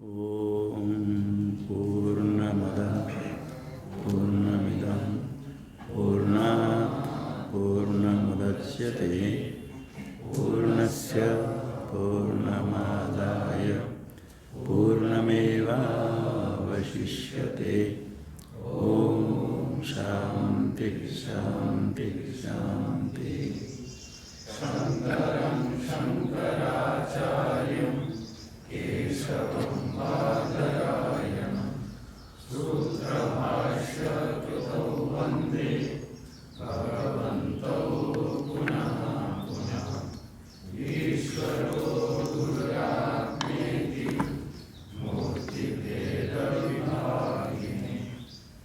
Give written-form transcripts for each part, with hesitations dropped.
ॐ पूर्णमदः पूर्णमिदं पूर्णात् पूर्णमुदच्यते पूर्णस्य पूर्णमादाय पूर्णमेवावशिष्यते। ॐ शान्ति शान्ति शान्ति। शङ्करं शङ्कराचार्यं केशवं बादरायणं सूत्रभाष्यकृतौ वन्दे भगवन्तौ पुनः पुनः। ईश्वरो गुरुरात्मेति मूर्तिभेदविभागिने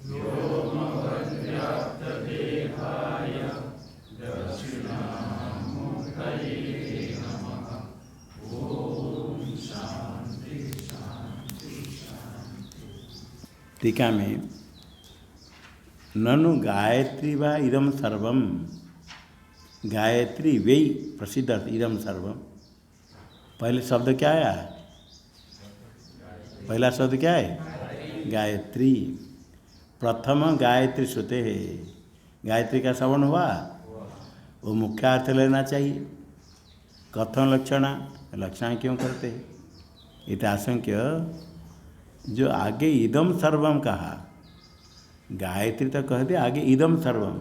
व्योमवद्व्याप्तदेहाय दक्षिणामूर्तये नमः। ओम शांति शांति शांति। टीका में ननु गायत्री वा इदम सर्वम, गायत्री वे प्रसिद्ध इदम सर्वम। पहले शब्द क्या आया? पहला शब्द क्या है? गायत्री। प्रथम गायत्री श्रुते है। गायत्री का श्रवण हुआ, वो मुख्य अर्थ लेना चाहिए। कथन लक्षणा, लक्षण क्यों करते हैं? इत्याशंक्य जो आगे इदम सर्वम कहा, गायत्री तो कह दे, आगे इदम सर्वम।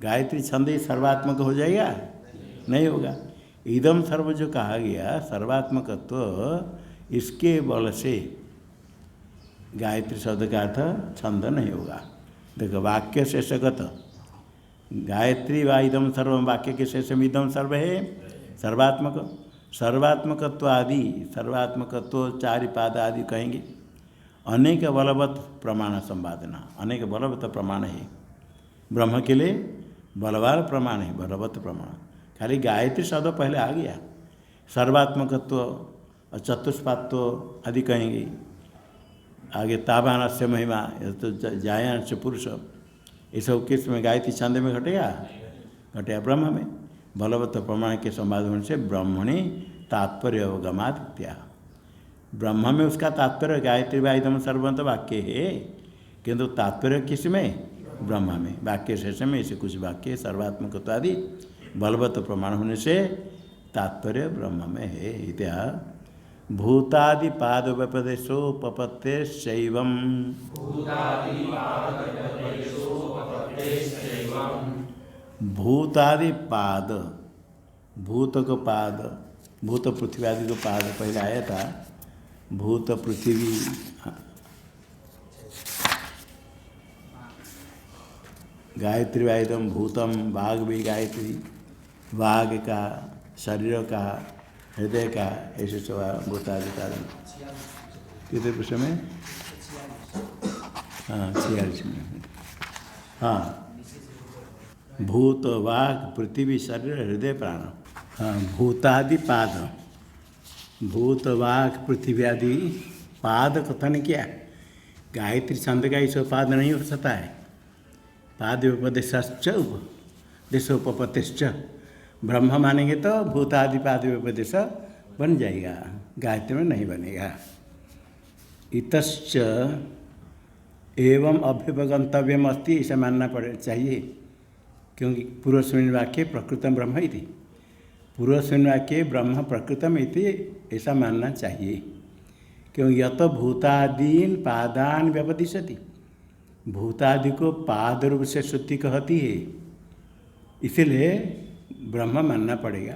गायत्री छंद सर्वात्मक हो जाएगा? नहीं होगा। इदम सर्व जो कहा गया सर्वात्मकत्व, इसके बल से गायत्री शब्द का अर्थ छंद नहीं होगा। देखो वाक्य शेषगत गायत्री वा इदम सर्वम, वाक्य के शेष में इदम सर्व है सर्वात्मक। सर्वात्मकत्व आदि, सर्वात्मकत्व चारि पाद आदि कहेंगे। अनेक बलवत् प्रमाण संवादना, अनेक बलवत् प्रमाण है ब्रह्म के लिए, बलवान प्रमाण है, बलवत् प्रमाण। खाली गायत्री शब्द पहले आ गया। सर्वात्मकत्व और चतुष्पात्व आदि कहेंगे। आगे तावान से महिमा, तो जायान से पुरुष, ये सब किस में? गायत्री छंद में घटेगा? घटेगा ब्रह्म में। बलवत् प्रमाण के संवाद होने से ब्रह्मणि तात्पर्य अवगमात् इत्या। ब्रह्म में उसका तात्पर्य गायत्री वा इदम सर्वम तो वाक्य है, किंतु तात्पर्य किस में? ब्रह्म में। वाक्य शेष में ऐसे कुछ वाक्य सर्वात्मकत्व आदि बलवत् प्रमाण होने से तात्पर्य ब्रह्म में है। इत्या भूतादि पाद व्यपदेशो पपत्ते शैवम, भूतादि पाद, भूत को पाद, भूत पृथ्वी आदि को पाद पहले आया था। भूत पृथ्वी, गायत्री वायुदम भूतम, बाघ भी गायत्री, बाघ का, शरीर का, हृदय का, ऐसे सब भूतादि कारण। कितने पुरुष में? हाँ 46 में। हाँ भूत वाघ पृथ्वी शरीर हृदय प्राण। हाँ भूतादि पाद, भूत वाघ पृथ्वी आदि पाद कथन किया। गायत्री छंद का इस पाद नहीं हो सकता है। पाद उपदेश्च उपदेशोपपतिश्च, ब्रह्म मानेंगे तो भूतादि पाद उपदेश बन जाएगा, गायत्री में नहीं बनेगा। इतश्च एवं अभ्युपगंतव्यम अस्ति, इसे मानना पड़े चाहिए, क्योंकि पूर्वस्मिन् वाक्ये प्रकृतम ब्रह्म इति, पूर्वस्मिन् वाक्ये ब्रह्म प्रकृतम इति ऐसा मानना चाहिए। क्योंकि यत भूतादीन पादान व्यपदिशति, भूतादि को पाद रूप से श्रुति कहती है, इसीलिए ब्रह्म मानना पड़ेगा।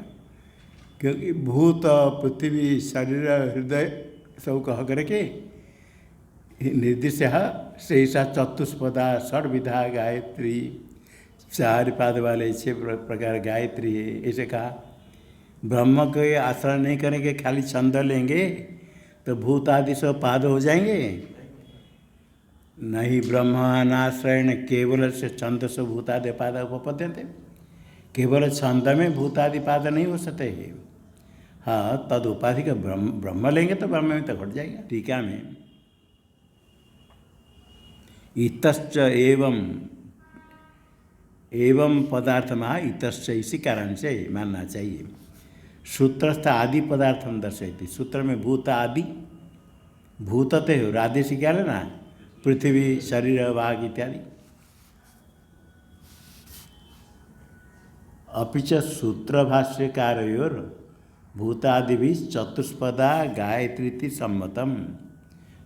क्योंकि भूत पृथ्वी शरीर हृदय सब कह करके निर्दिश्य से ऐसा चतुष्पदा षड्विधा गायत्री, चार पाद वाले 6 प्रकार गायत्री है, ऐसे कहा। ब्रह्म के आश्रय नहीं करेंगे, खाली छंद लेंगे तो भूत आदि सब पाद हो जाएंगे? नहीं, ब्रह्मानाश्रयण केवल से छंद से भूतादि पाद उपपद्यन्ते। केवल छंद में भूतादि पाद नहीं हो सकते हैं। हाँ तद उपाधि का ब्रह्म लेंगे तो ब्रह्म में तो घट जाएगा। टीका में इतश्च एवं पदार्थ में इतश्च, इसी कारण से मानना चाहिए। सूत्रस्थ आदि पदार्थम दर्शयति, सूत्र में भूत आदि भूतते हो राधे से क्या लेना, पृथ्वी शरीर वाग इत्यादि। अपिच सूत्र भाष्यकारयोर भूतादि भी चतुष्पदा गायत्री सम्मतम।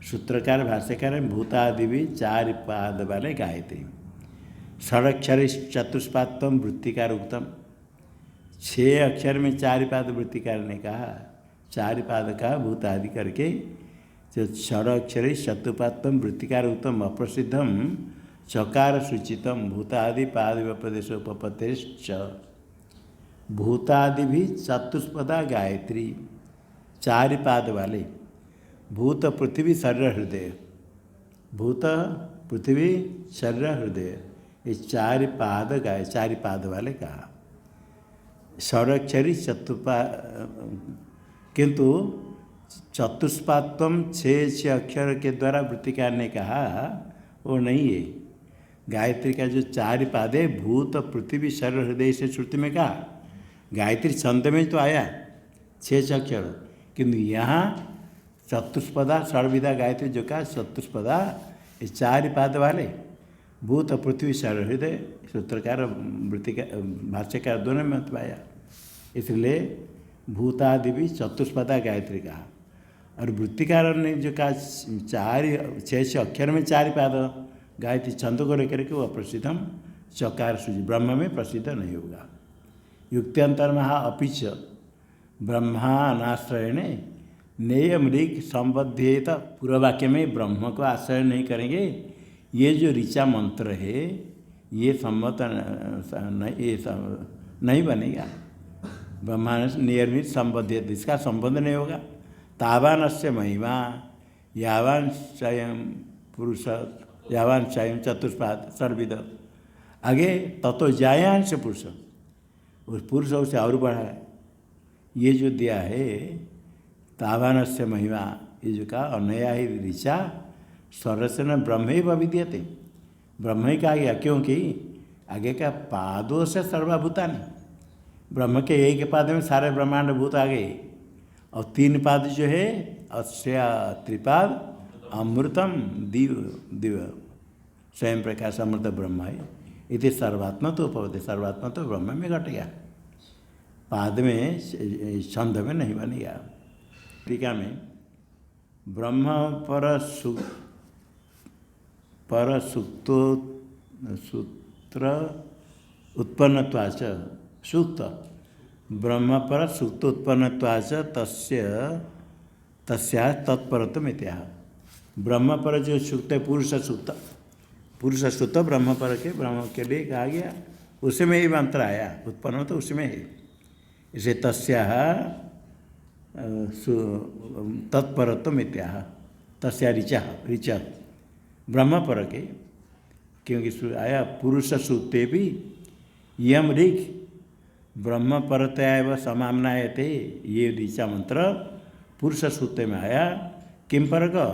सूत्रकार भाष्यकार भूतादि भी 4 पाद वाले गायत्री, षडक्षर चतुष्पादम वृत्तिकार उत्तम। 6 अक्षर में 4 पाद वृत्तिकार ने कहा, 4 पाद का भूतादि करके जो षडक्षर चतुष्पादम वृत्तिकार उत्तम अप्रसिद्धम चकार सूचितम भूतादि पाद व्यपदेश उपपत्तिश्च। भूतादि भी चतुष्पदा गायत्री 4 पाद वाले, भूत पृथ्वी शरीर हृदय, भूत पृथ्वी शरीर हृदय, ये 4 पाद गाय 4 पाद वाले कहा। षडक्षरी किंतु चतुष्पादम 6 अक्षर के द्वारा वृत्तिकार ने कहा वो नहीं है। गायत्री का जो 4 पाद है, भूत पृथ्वी शरीर हृदय से श्रुति में कहा, गायत्री छंद में तो आया 6 अक्षर, किंतु यहाँ चतुष्पदा षडविधा गायत्री जो कहा चतुष्पदा, ये 4 पाद वाले, भूत पृथ्वी शरीर हृदय, सूत्रकार वृत्तिकार भाष्यकार दोनों में मतलब आया, इसलिए भूतादि भी चतुष्पदा गायत्री कहा। और वृत्तिकार ने जो कहा 6 अक्षर में 4 पाद गायत्री छंद को लेकर के वो अप्रसिद्धम चकार सूची, ब्रह्म में प्रसिद्ध नहीं होगा। युक्त्यंतर महा अपिच ब्रह्मानाश्रयण नेय मृग संबद्धेत, पूर्व वाक्य में ब्रह्म को आश्रय नहीं करेंगे, ये जो ऋचा मंत्र है ये सम्मत नहीं बनेगा। ब्रह्मांड नियमित संबद्ध, इसका संबंध नहीं होगा। तावान से महिमा यावान स्वयं पुरुष यावान स्वयं चतुष्पाद सर्विद, आगे ततो जायान से पुरुष, उस पुरुष से और बढ़ा है। ये जो दिया है तावान से महिमा, ये जो कहा अनया ही ऋचा सरसन ब्रह्म ही विद्यते, ब्रह्म ही कहा गया, क्योंकि आगे का पादों से सर्वभूतानि, ब्रह्म के एक पाद में सारे ब्रह्मांड भूत आ गए, और 3 पाद जो है अस्या त्रिपाद अमृतम दिव दिव स्वयं प्रकाश अमृत ब्रह्म है, इति सर्वात्मा तो उपवदे, सर्वात्मा तो ब्रह्म में घट गया, पाद में छंद में नहीं बनेगा। टीका में ब्रह्म पर सुक्तो सूत्र उत्पन्नत्वाच, सूक्त ब्रह्म पर सूक्त उत्पन्नत्वाच तस्या तत्परत्वम इत्याह। ब्रह्म पर जो सूक्त है पुरुष सूक्त, पुरुष सूक्त ब्रह्म पर के ब्रह्म के लिए कहा गया, उसमें ही मंत्र आया, उत्पन्न तो उसमें है, इसे तस्या तत्परत्वम इत्याह। तस्या ऋचा ब्रह्म पर के, क्योंकि आया पुरुष सूत्ते भी यम ऋग ब्रह्म परतया व समामनायते, ये ऋचा मंत्र पुरुष सूत्र में आया, किम पर का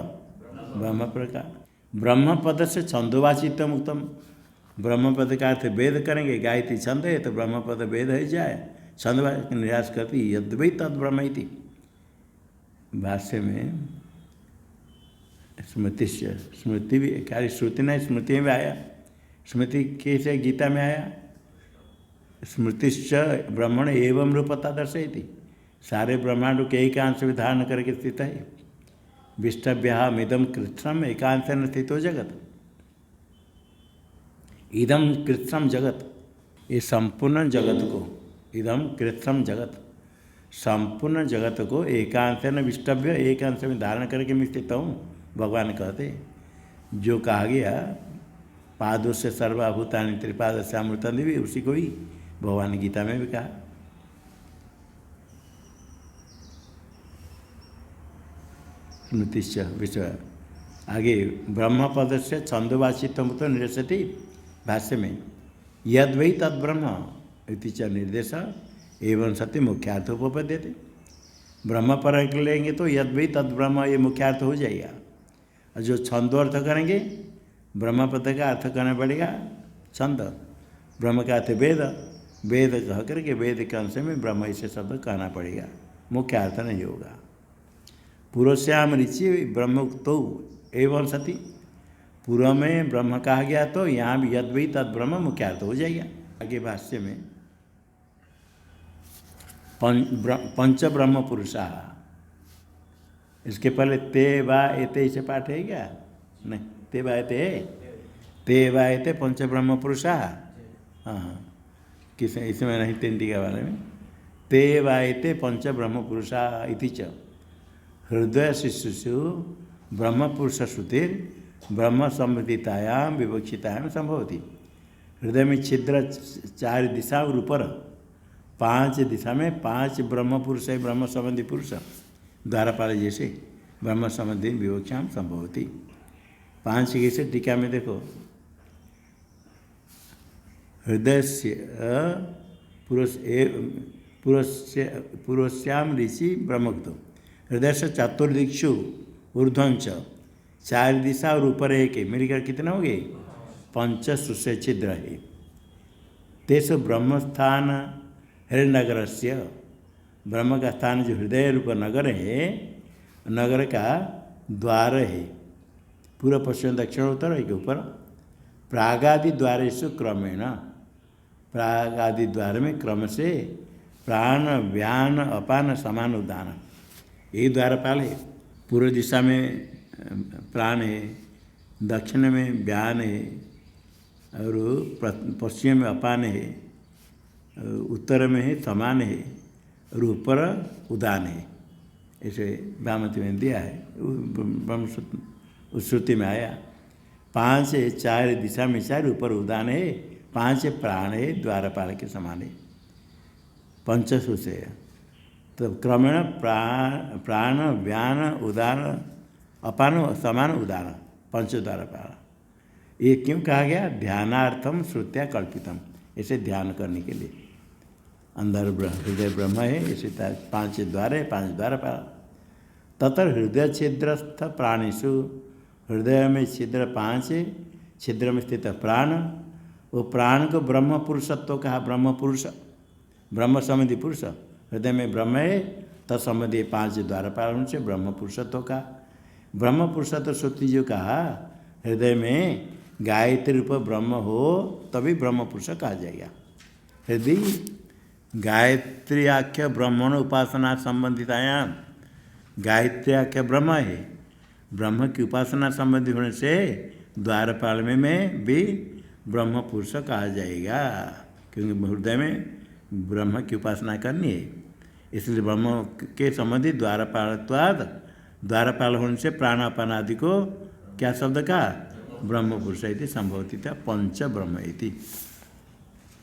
ब्रह्म पर का। ब्रह्म पद से छंदोवाचितम उत्तम, ब्रह्म पद का अर्थ वेद करेंगे, गायत्री छंद है तो ब्रह्म पद वेद है जाए, छंद निराश करती यद्वै तद ब्रह्म इति। भाष्य में स्मृति से, स्मृति भी कार्य श्रुति नहीं, स्मृति में भी आया, स्मृति कैसे गीता में आया, स्मृतिश्च ब्रह्मण एवं रूपता दर्शयति, सारे ब्रह्मांड के एकांश में धारण करके स्थित है। विष्टभ्यामिदम कृत्स्नम एकांशन स्थितो जगत, इदम कृत्स्नम जगत, ये संपूर्ण जगत को, इदम कृत्स्नम जगत, संपूर्ण जगत को एकांशन विष्टभ्य एकांश में धारण करके मैं स्थित हूँ, भगवान कहते। जो कहा गया पादों से सर्वभूतानि त्रिपाद से अमृतम भी, उसी को ही भगवान गीता में भी कहा। स्मृतिश्च विश्व, आगे ब्रह्म पद से छंदोवाचितम तो निरसति, भाष्य में यद वही तद ब्रह्म इति च निर्देश एवं सत्य मुख्यार्थ उपपद्यते। ब्रह्म पर लेंगे तो यद वही तद ब्रह्म, ये मुख्यार्थ हो जाएगा। और जो छंदो अर्थ करेंगे, ब्रह्म पद का अर्थ करना पड़ेगा छंद, ब्रह्म का अर्थ वेद, वेद कह करके वेद के अंश में ब्रह्म इसे शब्द कहना पड़ेगा, मुख्य अर्थ नहीं होगा। पूर्वश्याम ऋषि ब्रह्मोक्तो एवं सती, पूर्व में ब्रह्म कहा गया तो यहाँ भी यद वही तद ब्रह्म मुख्यार्थ हो जाएगा। आगे भाष्य में पंच ब्रह्म पुरुषा, इसके पहले ते वा एते इसे पाठ है क्या? नहीं, ते वा एते है, ते वा एते पंच ब्रह्म पुरुषा। हाँ, किस इसमें नहीं, तिंडी के बारे में ते वा एते पंच ब्रह्म पुरुषा इति च हृदय शिशुषु ब्रह्म पुरुष श्रुतिर ब्रह्म संबंधितायाम विवक्षितायाम संभवती। हृदय में छिद्र 4 दिशा और ऊपर 5 दिशा में 5 ब्रह्म पुरुष है, ब्रह्म संबंधी पुरुष द्वारपाल जैसे ब्रह्म संबंधी विवक्षा संभवती। 5 कैसे? टीका में देखो, हृदय से पुरुष्याम ऋषि ब्रह्मोक्तो, हृदय से चतुर्दिक्षु ऊर्ध्वंच 4 दिशा और ऊपर एक है, मिलकर कितने हो गए? 5 सुषे छिद्र है। तेसु ब्रह्मस्थान हृदयनगर से, ब्रह्म का स्थान जो हृदय रूप नगर है, नगर का द्वार है, पूर्व पश्चिम दक्षिण उत्तर है के ऊपर। प्रागादि द्वारेषु क्रमेण, प्रागादि द्वार में क्रम से प्राण व्यान अपान समान उदान, यही द्वारपाल है। पूर्व दिशा में प्राण है, दक्षिण में व्यान है, और पश्चिम में अपान है, उत्तर में है समान है, और ऊपर उदान है। ऐसे भामती में दिया है, ब्रह्म श्रुति में आया। 5 है, 4 दिशा में 4, ऊपर उदान है, 5 प्राण है, द्वारपाल के समान है। पंचसु से तो क्रमेण प्राण व्यान उदान अपान समान उदान, पंच द्वारपाल। ये क्यों कहा गया? ध्यानार्थम श्रुत्या कल्पितम, ऐसे ध्यान करने के लिए। अंदर हृदय ब्रह्म है, इसी 5 द्वार है, 5 द्वारपाल। तत्र हृदय छिद्रस्थ प्राणिषु, हृदय में छिद्र 5 है, छिद्र में स्थित प्राण, वो प्राण को ब्रह्म पुरुषत्व कहा। ब्रह्म पुरुष, ब्रह्म संबंधी पुरुष, हृदय में ब्रह्म है, तत्संबंधी 5 द्वारपाल, उनसे ब्रह्म पुरुषत्व का। ब्रह्म पुरुषत्व श्रुति जो कहा, हृदय में गायत्री रूप ब्रह्म हो तभी ब्रह्म पुरुष कहा जाएगा। यदि गायत्री आख्य ब्रह्मण उपासना संबंधितायाम, गायत्री आख्य ब्रह्म है, ब्रह्म की उपासना संबंधी होने से द्वारपाल में भी ब्रह्म पुरुष कहा जाएगा, क्योंकि हृदय में ब्रह्म की उपासना करनी है। इसलिए ब्रह्म के संबंधी द्वारपालत्वाद, द्वारपाल होने से प्राणापान आदि को क्या शब्द का? ब्रह्म पुरुष इति संभवती था, पंच ब्रह्म इति।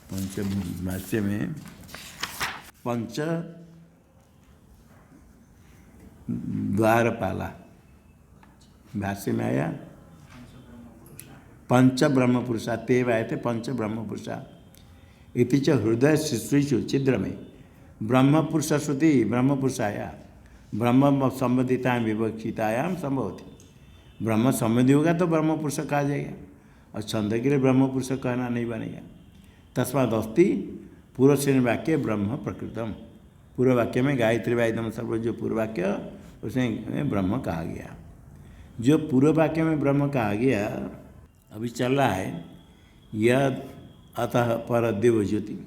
पंच भाष्य में पंच द्वारपाला, भाष्य में आया पंच ब्रह्म पुरुषा, ते आए थे पंच ब्रह्म पुरुषा इति च हृदय शिशुषु छिद्र में ब्रह्म पुरुष श्रुति, ब्रह्म पुरुष आया, ब्रह्म संबंधिता विवक्षितायाम संभवती। ब्रह्म संबंधी होगा तो ब्रह्म पुरुष कहा जाएगा, और छंद के लिए ब्रह्म पुरुष कहना नहीं बनेगा। तस्माद अस्ति पूर्व श्रेणी वाक्य ब्रह्म प्रकृतम, पूर्व वाक्य में गायत्री वायुदम सर्व, जो पूर्व वाक्य उसमें ब्रह्म कहा गया। जो पूर्व वाक्य में ब्रह्म कहा गया अभी चल रहा है, यद अतः पर दिव ज्योति,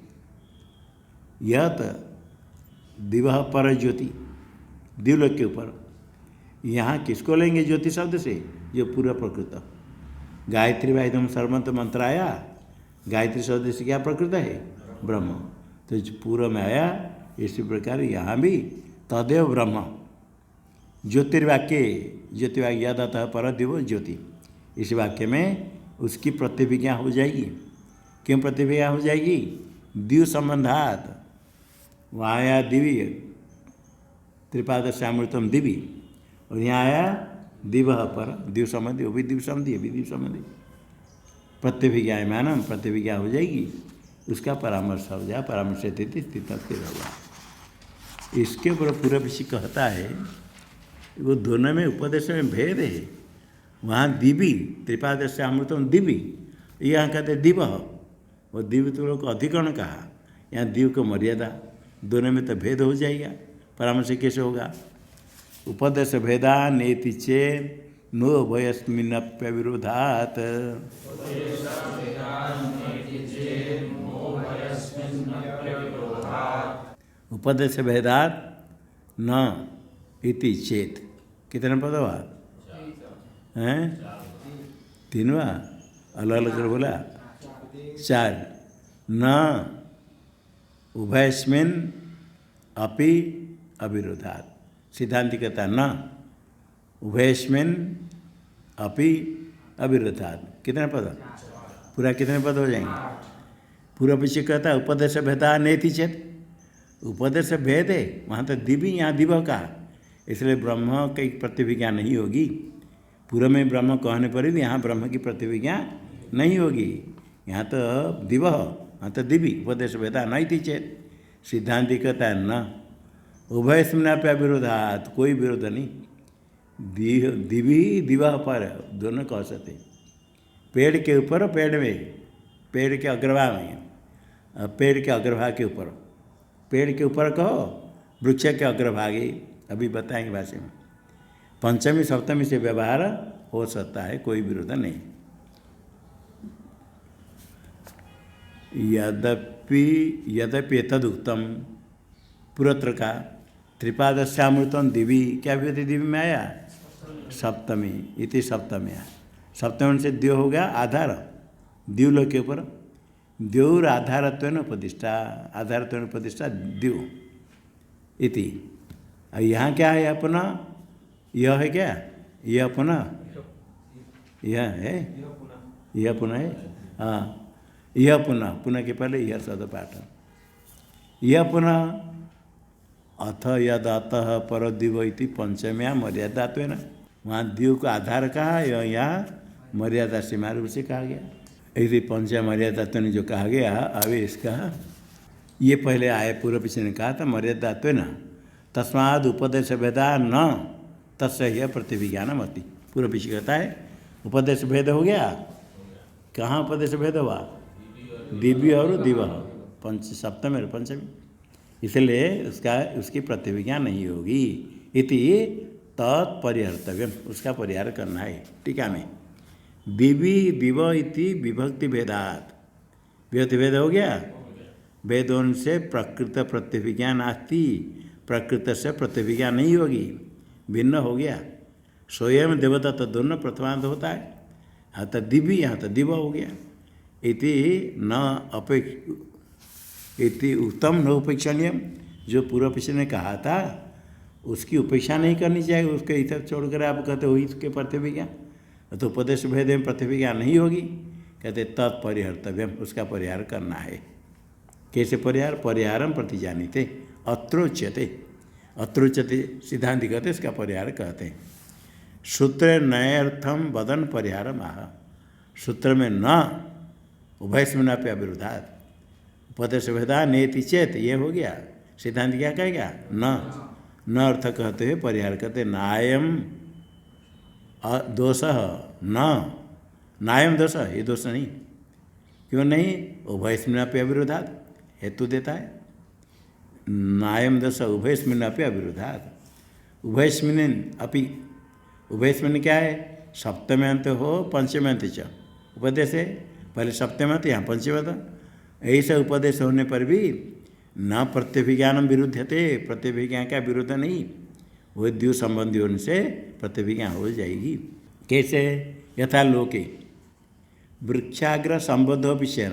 यत दिव पर ज्योति, दिवलोक के ऊपर। यहाँ किसको लेंगे ज्योति शब्द से? जो पूर्व प्रकृत। गायत्री वायुदम सर्वंत मंत्र आया, गायत्री शब्द से क्या प्रकृत है? ब्रह्म। तो पूर्व में आया, इसी प्रकार यहाँ भी तदेव ब्रह्म ज्योतिर्वाक्य, ज्योतिर्वाक्य यद अतः पर दिव ज्योति, इस वाक्य में उसकी प्रतिभिज्ञा हो जाएगी। क्यों प्रतिभिज्ञा हो जाएगी? द्यू संबंधात, वहाँ आया दिवी, त्रिपाद श्यामृतम दिवी, और यहाँ आया दिव पर, द्यू संबंधी, वो भी द्वीप संबंधी, भी द्वीप संबंधी। प्रतिभिज्ञा मानम, प्रतिभिज्ञा हो जाएगी, उसका परामर्श हो जाए, परामर्श स्थिति स्थित होगा। इसके ऊपर पूरा विषय कहता है, वो दोनों में उपदेश में भेद है। वहाँ दिवी, त्रिपाद श्यामृतम दिवी, यहाँ कहते दिव, वो दिव तो लोग को अधिकरण कहा, यहाँ दिव को मर्यादा, दोनों में तो भेद हो जाएगा, परामर्श कैसे होगा? उपदेश भेदा नेति चेत नो भयस्मिन्नप्य विरोधात्। उपदेश भेदात न इति चेत। कितने पद हुआ हैं? तीन हुआ, अलग अलग कर बोला 4। न उभयस्मिन् अपि अविरोधात्। सिद्धांति कहता न उभयस्मिन् अपि अविरोधात्। कितने पद? पूरा कितने पद हो जाएंगे? पूरा पीछे कहता है उपदेश भेदा नेति चेत। उपदेश भेद है, वहाँ तो दिव्य यहाँ दिव्य का, इसलिए ब्रह्म की प्रतिविज्ञा नहीं होगी। पूर्व में ब्रह्म कहने पर भी यहाँ ब्रह्म की प्रतिविज्ञा नहीं होगी। यहाँ तो दिव्य, यहाँ तो दिव्य। उपदेश भेदा नहीं चेत। सिद्धांति कहता है न उभयस्मिन्नप्य विरोधात्, कोई विरोध नहीं। दिव्य दिवा पर दोनों कह सकते। पेड़ के ऊपर, पेड़ में, पेड़ के अग्रभाग में, पेड़ के अग्रभाग के ऊपर, पेड़ के ऊपर कहो, वृक्ष के अग्रभागी, अभी बताएंगे भाषा में। पंचमी सप्तमी से व्यवहार हो सकता है, कोई विरोध नहीं। यद्यपि तदुक्तम पुरत्र का त्रिपादस्यामृतम दिवी, क्या भी होती दिवी में आया? सप्तमी इति सप्तमी। सप्तमी से द्यो हो गया आधार, द्यूलोक के ऊपर द्योर आधारत्वेन उपदिष्टा, आधारत्वेन उपदिष्टा द्यू इति। और यहाँ क्या है अपना? यह है क्या? यह अपना, यह है, यह पुनः है। हाँ, यह पुनः, पुनः के पहले यह शब्द पाठ। यह पुनः अथ यद अतः पर दिव इति पंचम्या मर्यादात्वेन। वहाँ द्यू का आधार कहा, यहाँ मर्यादा सीमा रूप से कहा गया। यदि पंचम मर्यादात्व ने जो कहा गया, अब इसका ये पहले आए पूर्व पीछे ने कहा था मर्यादात्व न तस्माद उपदेश भेदा न तस्य प्रतिविज्ञानम अति। पूर्व पीछे कहता है उपदेश भेद हो गया। कहाँ उपदेश भेद हुआ? दिव्य और दिव्य, पंच सप्तमी और पंचमी, इसलिए उसकी प्रतिविज्ञा नहीं होगी। इति तत्परिहर्तव्यम, उसका परिहार करना है। टीका में दिवि दिव इति विभक्ति भेदात, विभक्ति भेद हो गया। वेदों से प्रकृत प्रतिविज्ञा नास्ति, प्रकृत से प्रतिविज्ञा नहीं होगी, भिन्न हो गया। स्वयं देवता तो दोनों प्रथमांत होता है। यहाँ तो दिव्य, यहाँ तो दिव हो गया। इति न इति उत्तम न उपेक्षणीयम, जो पूर्व पीछे ने कहा था उसकी उपेक्षा नहीं करनी चाहिए। उसके इधर छोड़कर आप कहते हो इसके प्रतिविज्ञा, तो उपदेश भेद में प्रतिविज्ञा नहीं होगी। कहते तत्परिहर्तव्यम, उसका परिहार करना है। कैसे परिहार? परिहारम प्रतिजानीते अत्रोच्यते, अत्रोच्यते सिद्धांति कहते इसका परिहार कहते हैं। सूत्र नयर्थम वदन परिहारम आह, सूत्र में न उभयस्मिन्नप्य अविरोधात् उपदेश भेदा नेति चेत, ये हो गया। सिद्धांत क्या कहेगा? न अर्थ कहते हुए परिहार कहते नायम दोष न, नायम दोष, ये दोष नहीं। क्यों नहीं? उभयस्मिन्नप्य अविरोधात्, हेतु देता है। नायम दोष उभयस्मिन्नप्य अविरोधात्, उभयस्मिन् अपि, उभयस्मिन् क्या है? सप्तम्यंत हो पंचम्यंत च उपदेश है। पहले सप्तम्यंत, यहाँ पंचम्यंत। ऐसा उपदेश होने पर भी न प्रतिविज्ञानम विरुद्धते, प्रतिविज्ञा का विरोध नहीं, वो द्यू संबंधी होने से प्रतिविज्ञा हो जाएगी। कैसे? यथा लोके वृक्षाग्र संबद्धो विषय,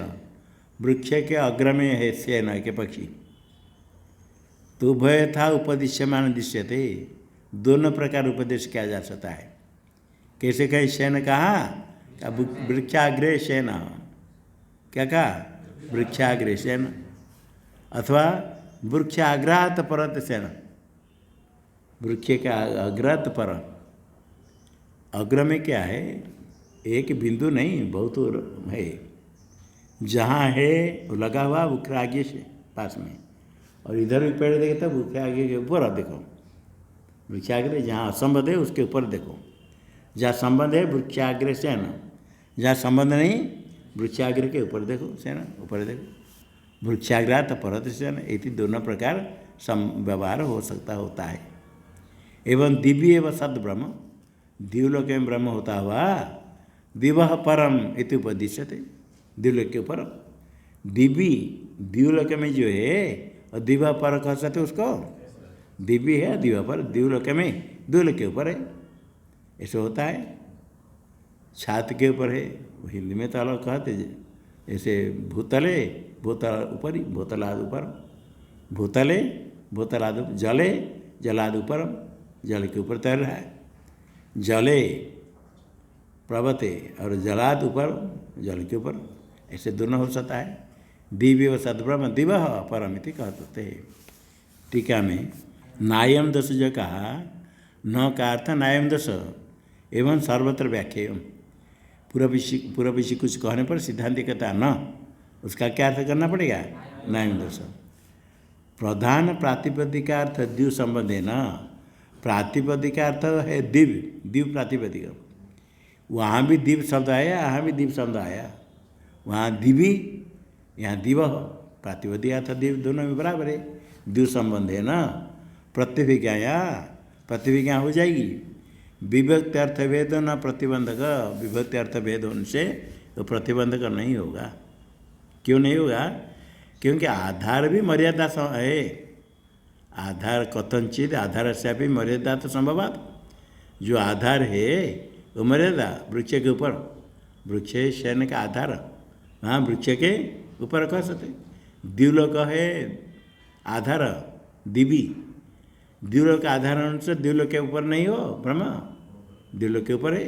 वृक्ष के अग्र में है सेना के पक्षी, तो उभय था उपदिश्यमान दृश्यते, दोनों प्रकार उपदेश किया जा सकता है। कैसे कहीं शयन कहा? वृक्षाग्रे शयन, क्या कहा? वृक्षाग्रे शयन, अथवा वृक्षाग्रात परत शयन, वृक्ष के अग्रत पर। अग्र में क्या है? एक बिंदु नहीं, बहुत है। जहाँ है वो लगा हुआ वृक्ष आगे से पास में, और इधर भी पेड़ देखे तब वृक्ष आगे के ऊपर देखो, वृक्षाग्र जहाँ असंबद्ध है उसके ऊपर देखो। जहाँ संबंध है वृक्षाग्र सेना, जहाँ संबंध नहीं वृक्षाग्र के ऊपर देखो, सेना ऊपर देखो। वृक्षाग्रात परत सेना, इति दोनों प्रकार व्यवहार हो सकता होता है। एवं दिव्य एवं सद ब्रह्म, दिवलोक में ब्रह्म होता हुआ दिवह परम इति उपदिश्यते, दिवलोक के ऊपर दिव्य, दिवलोक में जो है और दिव्य पर कह सकते उसको, दिव्य है दिव्य पर, दिवलोक में दिवलोक के ऊपर है, ऐसे होता है। छात्र के ऊपर है, हिंदी में तो अलग कहते ऐसे भूतले, भूतल ऊपर, भूतलाद ऊपर, भूतले भूतलाद, जले जलाद ऊपर, जल के ऊपर तैर रहा है, जले प्रवते और जलाद ऊपर, जल के ऊपर, ऐसे दोनों हो सकता है। दिव्य व सद्ब्रह्म दिवह परमिति कहते हैं। टीका में नायम दश जो कहा, न का अर्थ नायम दश एवं सर्वत्र व्याख्या, पूरा विषय कुछ कहने पर सिद्धांत कहता न, उसका क्या अर्थ करना पड़ेगा, नायम दश। प्रधान प्रातिपदिकार्थ द्यू संबंध है न, प्रातिपदिकार्थ है दिव्य, दिव्य प्रातिपदिक, वहाँ भी दिव्य शब्द आया, यहाँ भी दिव्य शब्द आया, वहाँ दिव्य यहाँ दिवह, प्रातिपदिक अर्थ दिव्य, दोनों में बराबर है, द्यू संबंध है न। प्रत्यभिज्ञाया, प्रतिभिज्ञा हो जाएगी, विभक्ति अर्थ भेद न प्रतिबंधक, विभक्ति अर्थ भेद होने से तो प्रतिबंधक नहीं होगा। क्यों नहीं होगा, क्योंकि आधार भी मर्यादा है, आधार कथनचित आधार से भी मर्यादा तो संभवात, जो आधार है वो मर्यादा वृक्ष के ऊपर, वृक्ष शयन का आधार, हाँ वृक्ष के ऊपर कह सकते। द्युलोक है आधार, दिवी, द्युलोक का आधार से द्युलोक के ऊपर नहीं हो ब्रह्म, द्युलोक के ऊपर है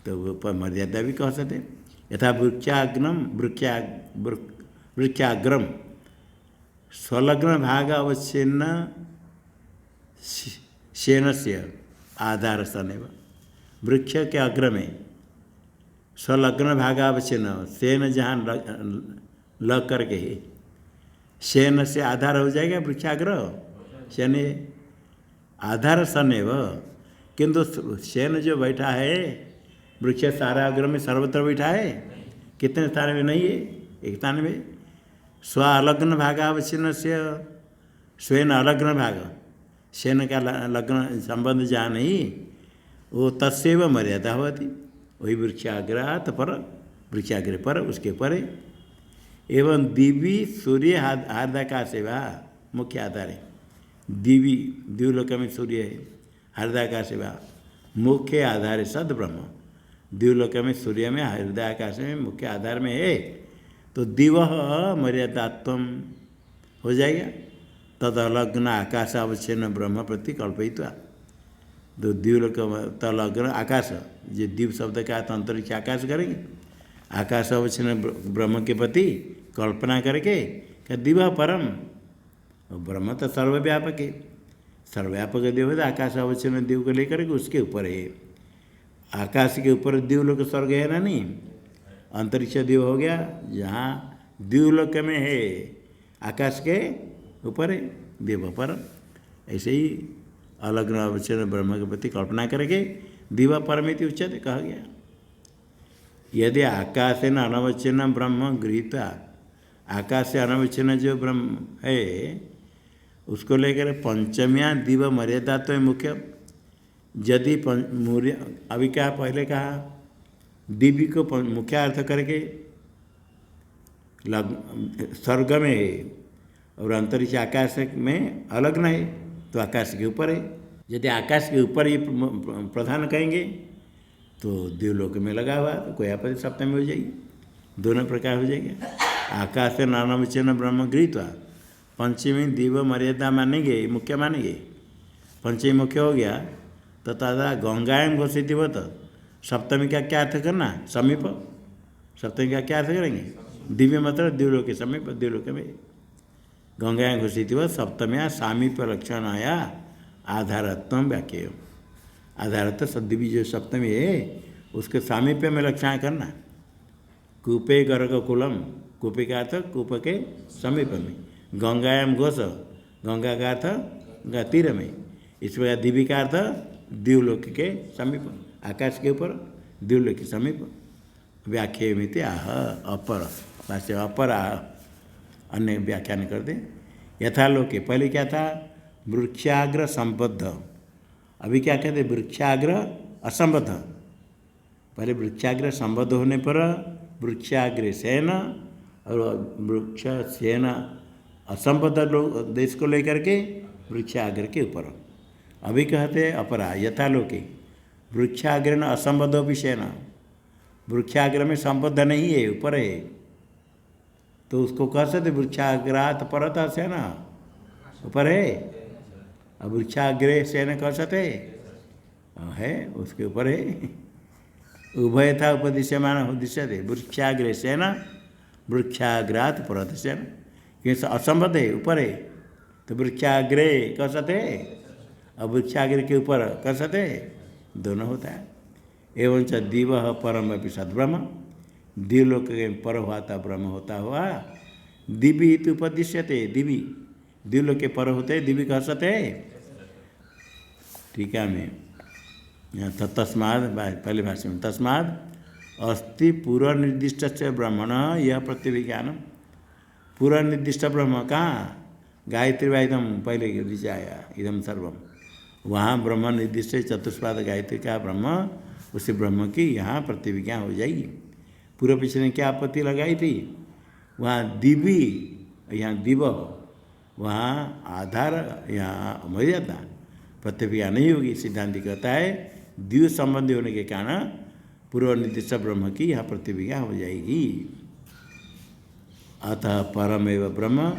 तो ऊपर मर्यादा भी कह सकते। यथा वृक्षाग्रम, वृक्षाग्रम स्वलग्न भाग अवच्छिन्न शेन से आधार सनेव, वृक्ष के अग्र में स्वलग्न भाग अवच्छिन्न, शेन जहाँ लग करके है, शेन से आधार हो जाएगा वृक्षाग्र, शेन आधार सनेव, किंतु शेन जो बैठा है वृक्ष सारा अग्र में सर्वत्र बैठा है, कितने स्थान में नहीं है, एक स्थान में। स्व अलग्न भागावच्छिन्न से स्वयं अलग्न भाग, शेन का लग्न संबंध जहाँ नहीं, वो तस्व मर्यादा होती, वही वृक्षाग्रात पर, वृक्षाग्र पर उसके परे। एवं दिवी सूर्य हार्दाका सेवा मुख्य आधार है, दिवी द्युलोक में सूर्य है, हृदयाकाश सेवा मुख्य आधार है सद ब्रह्म, द्युलोक में सूर्य में हृदयाकाश में मुख्य आधार में है, तो दिवह मर्यादात्व हो जाएगा। तद अलग्न आकाश अवच्छिन्न ब्रह्म प्रति कल्पयित्वा, तो द्युलोक तलग्न आकाश, जो दिव शब्द का अंतरिक्ष आकाश करेंगे, आकाश अवच्छिन्न ब्रह्म के प्रति कल्पना करके क्या दिवह परम, ब्रह्म तो सर्वव्यापक है, सर्वव्यापक देव है, आकाश अवच्छिन्न देव को लेकर के उसके ऊपर है, आकाश के ऊपर द्युलोक स्वर्ग है ना, नहीं अंतरिक्ष देव हो गया, जहाँ द्युलोक में है आकाश के ऊपर है देव पर, ऐसे ही अलग अवच्छिन्न ब्रह्म के प्रति कल्पना करके दिवा परमिति उच्चते कहा गया। यदि आकाशेन अनवच्छिन्न ब्रह्म गृहीता, आकाश से अनवच्छिन्न जो ब्रह्म है उसको लेकर पंचम्या दिव मर्यादा तो मुख्य, यदि अभी क्या पहले कहा दिव्य को मुख्य अर्थ करके स्वर्ग में है और अंतरिक्ष आकाश में अलग न है, तो आकाश के ऊपर है। यदि आकाश के ऊपर ही प्रधान कहेंगे तो देवलोक में लगा हुआ, तो कोई आपत्ति सप्तमी हो जाएगी, दोनों प्रकार हो जाएंगे। आकाश से नानावच्छिन्न ब्रह्म गृहीत्वा, पंचमी दिव मर्यादा मानेंगे, मुख्य मानेंगे, पंचमी मुख्य हो गया, तो तथा गंगाएं घोषित हो, तो सप्तमी का क्या अर्थ करना, समीप, सप्तमी का क्या अर्थ करेंगे, दिव्य मतलब दिवलोक के समीप, दिवलोक में गंगाएं घोषित हो, सप्तम्या सामीप्य लक्षण आया आधारत्व व्याख्या, आधारत्व सदिव्य जो सप्तमी है उसके सामीप्य में लक्षण करना। कूपे गर्ग कुलम, कूपे का अर्थ कूप के समीप में, गंगायाम घोष, गंगा का अर्थ तीर में, इस प्रकार दिव्य का अर्थ दिवलोक के समीप, आकाश के ऊपर दिवलोक के समीप। व्याख्या में आह अपर, भाष्य अपर आह, अन्य व्याख्यान कर दें। यथालोके पहले क्या था, वृक्षाग्र संबद्ध अभी क्या कहते हैं, वृक्षाग्र असंबद्ध। पहले वृक्षाग्र संबद्ध होने पर वृक्षाग्र सेन, और वृक्ष सेन असंबद्ध लोग देश को लेकर के वृक्षाग्र के ऊपर। अभी कहते अपरा यथालोके वृक्षाग्र न असंबद्धो भी सेना, वृक्षाग्र में संबद्ध नहीं है, ऊपर है, तो उसको कह सकते वृक्षाग्रात परत सेना, ऊपर है। अब वृक्षाग्रे सेना कह सकते है, उसके ऊपर है। उभय था उपदिश्यमान उद्देश्य वृक्षाग्रे सेना वृक्षाग्रात परत सेना, क्योंकि असंबद्ध है, ऊपर है, तो वृक्षाग्रे कह सकते है, अब वृक्षाग्र के ऊपर कह सकते दोनों होता है। एवं च दिव परम अपि सद्ब्रह्म, दिवलोक के पर हुआ था ब्रह्म होता हुआ दिव्य इत उपदिश्यते, दिवी दिवलोक के पर होते दिव्य कह सकते है। ठीक है, मैं तस्माद पहले भाषा में तस्माद अस्ति पूर्व निर्दिष्ट से ब्रह्मण यह प्रत्यभिज्ञान, पूर्व निर्दिष्ट ब्रह्म कहाँ, गायत्री वाइदम पहले नीचे आया, इदम सर्वम, वहाँ ब्रह्म निर्दिष्ट चतुष्पाद गायत्री का ब्रह्म, उसी ब्रह्म की यहाँ प्रतिविज्ञा हो जाएगी। पूर्व पीछे ने क्या आपत्ति लगाई थी, वहाँ दिवी यहाँ दिव, वहाँ आधार यहाँ मर्यादा, प्रतिविज्ञा नहीं होगी। सिद्धांत कहता है द्वि संबंधी होने के कारण पूर्व निर्दिष्ट ब्रह्म की यहाँ प्रतिविज्ञा हो जाएगी। अतः परमेव ब्रह्म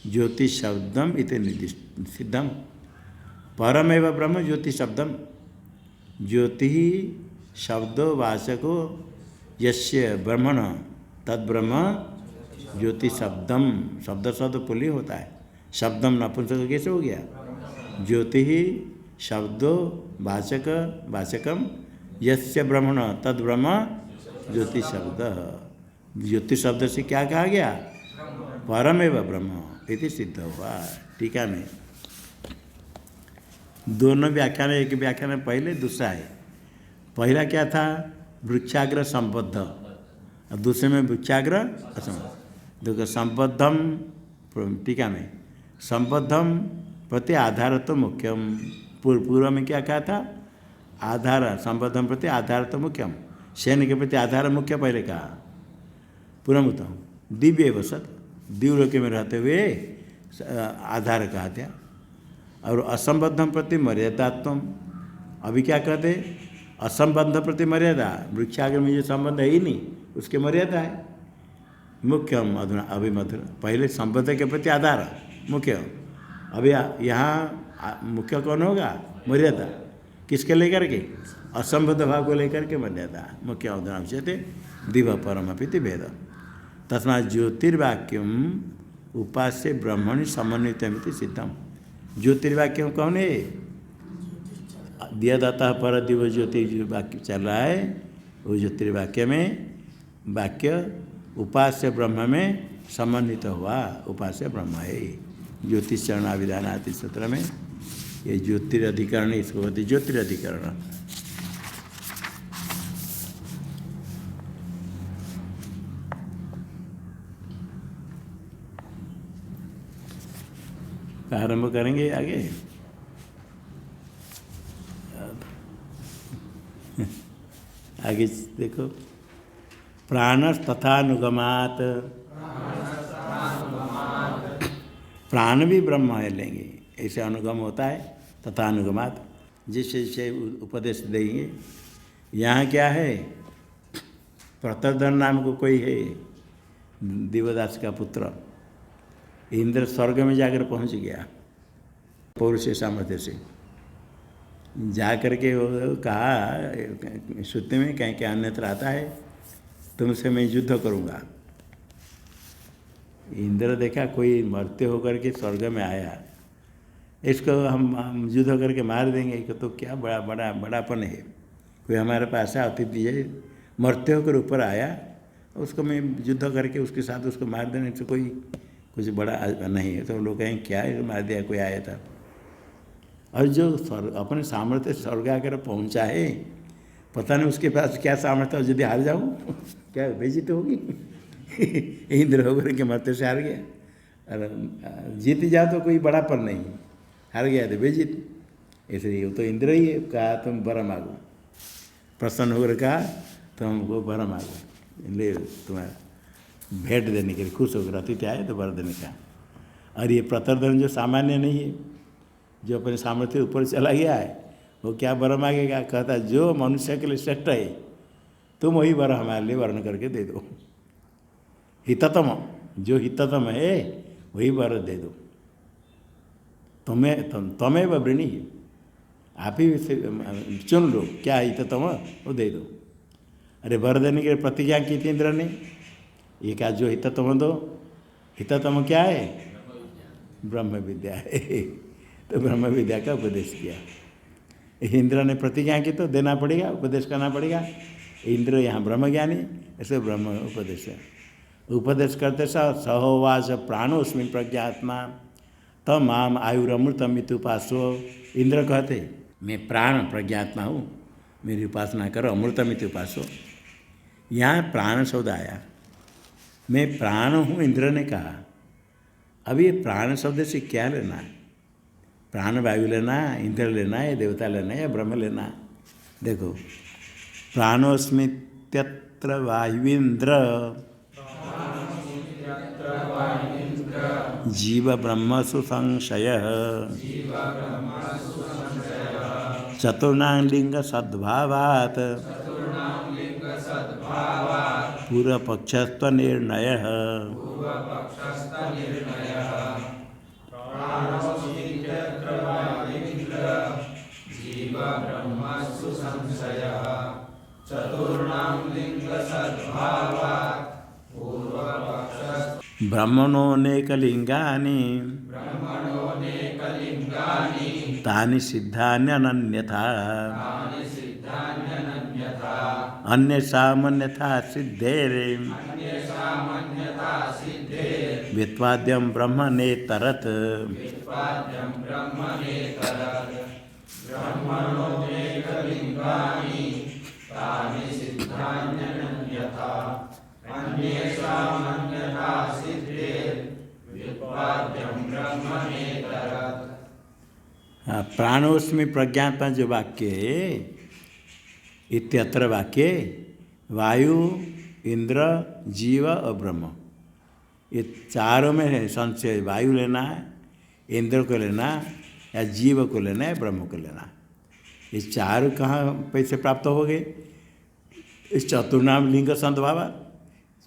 ज्योति शब्दम इति निर्दिष्ट सिद्धम, परमेव ब्रह्म ज्योति शब्दम, ज्योति शब्दो वाचको यस्य ब्रह्मण तद ब्रह्म ज्योति शब्दम, शब्द शब्द पुल्य होता है, शब्दम नपुंसक कैसे हो गया, ज्योति शब्दो वाचक वाचकम यस्य ब्रह्मण तद ब्रह्म ज्योति शब्द, ज्योति शब्द से क्या कहा गया, परमेव ब्रह्म इति सिद्ध हुआ। टीका में दोनों व्याख्यान, एक व्याख्यान पहले दूसरा है। पहला क्या था, वृक्षाग्र संबद्ध, और दूसरे में वृक्षाग्र असंबद्ध। देखो संबद्धम, टीका में संबद्धम प्रति आधार तो मुख्यम, पूर्व में क्या कहा था, आधार संबद्धम प्रति आधार तो मुख्यम, शयन के प्रति आधार मुख्य पहले कहा, पुनमुतम दिव्य वसत, दिव्यलोक में रहते हुए आधार कहा था। और असंबद्धम प्रति मर्यादात्म, अभी क्या कहते, असंबद्ध प्रति मर्यादा, वृक्षाग्र में जो संबंध है ही नहीं, उसके मर्यादा है मुख्यम अधुना अभिमधुर, पहले संबद्ध के प्रति आधार मुख्य, अभी यहाँ मुख्य कौन होगा, मर्यादा, किसके लेकर के, असंबद्ध भाव को लेकर के मर्यादा मुख्य अधुना उच्यते दिव परमपिति भेद। तस्मात् ज्योतिर्वाक्यम उपास्य ब्रह्मणि समन्वितमिति सिद्धम, ज्योतिर्वाक्यम कौन है, दिया दाता पर दिव ज्योति वाक्य चल रहा है, वो ज्योतिर्वाक्य में वाक्य उपास्य ब्रह्म में समन्वित हुआ, उपास्य ब्रह्म है। ज्योतिष चरणाविधान आदि सूत्र में ये ज्योतिरधिकरण, इसको कहते ज्योतिरधिकरण। आरंभ करेंगे आगे। आगे देखो, प्राणस तथानुगमात, प्राण भी ब्रह्म है लेंगे, ऐसे अनुगम होता है तथानुगमात, जिससे जिससे उपदेश देंगे। यहाँ क्या है, प्रतर्धन नाम को कोई है, देवदास का पुत्र, इंद्र स्वर्ग में जाकर पहुँच गया पौरुष सामर्थ्य से, जा कर के वो कहा सुत्ते में कहीं के अन्यत्र आता है, तुमसे मैं युद्ध करूँगा। इंद्र देखा कोई मरते होकर के स्वर्ग में आया, इसको हम युद्ध करके मार देंगे, इसको तो क्या बड़ापन है, कोई हमारे पास है अतिथि है, मरते होकर ऊपर आया, उसको मैं युद्ध करके उसके साथ उसको मार देने से कोई कुछ बड़ा नहीं है। तो लोग कहें क्या है, मार दिया, कोई आया था। और जो अपने सामर्थ्य स्वर्ग आकर पहुँचा है, पता नहीं उसके पास क्या सामर्थ्य, यदि हार जाऊँ क्या बेइज्जती होगी। इंद्र होकर के मरते से हार गया, और जीत जाओ तो कोई बड़ापन नहीं, हार गया तो बेइज्जती, इसलिए वो तो इंद्र ही है। कहा तुम वर मांगो, प्रसन्न होकर कहा तो हमको वर मांगो, ले तुम्हारा भेंट देने के लिए खुश होकर अतिथि आए तो वर देने का। और ये प्रतर्धन जो सामान्य नहीं है, जो अपने सामर्थ्य ऊपर चला गया है, वो क्या वर मांगेगा? कहता है जो मनुष्य के लिए श्रेष्ठ है तुम वही वर हमारे लिए वर्ण करके दे दो। हिततम, जो हिततम है वही वर दे दो। तुम्हें वृणी, आप ही चुन लो क्या हिततम वो दे दो। अरे वर देने के लिए प्रतिज्ञा की थी इंद्र ने, ये क्या जो हिततम दो। हिततम क्या है? ब्रह्म विद्या है। तो ब्रह्म विद्या का उपदेश किया। इंद्र ने प्रतिज्ञा की तो देना पड़ेगा, उपदेश करना पड़ेगा। इंद्र यहाँ ब्रह्मज्ञानी, ऐसे ब्रह्म उपदेश है। उपदेश करते सहोवाच प्राणोस्मिन् प्रज्ञात्मा तम माम आयुरमृतम इत्युपासो। इंद्र कहते मैं प्राण प्रज्ञात्मा हूँ, मेरी उपासना करो, अमृतम इत्युपासो। यहाँ प्राण शब्द आया, मैं प्राण हूँ इंद्र ने कहा। अब ये प्राण शब्द से क्या लेना है? प्राण वायु लेना, इंद्र लेना है, देवता लेना है या ब्रह्म लेना? देखो, प्राणोस्मित्यत्र वायुइंद्र जीव ब्रह्मसु संशयः चतुर्णां लिंग सद्भावात् पूर्वपक्षस्त्व निर्णयः। ब्रह्मणोऽनेकलिङ्गानि तानि सिद्धान्यनन्यथा अन्येषामन्यथा सिद्धेरे वित्वाद्यं ब्रह्म नेतरत्। प्राणोस्मि प्रज्ञात्मा जो वाक्य है, इत्यत्र वाक्य वायु, इंद्र, जीव और ब्रह्म, ये चारों में है संशय। वायु लेना है, इंद्र को लेना या जीव को लेना है, ब्रह्म को लेना। ये चारों कहाँ पैसे प्राप्त हो गए? इस चतुर्नाम लिंग संतभावा,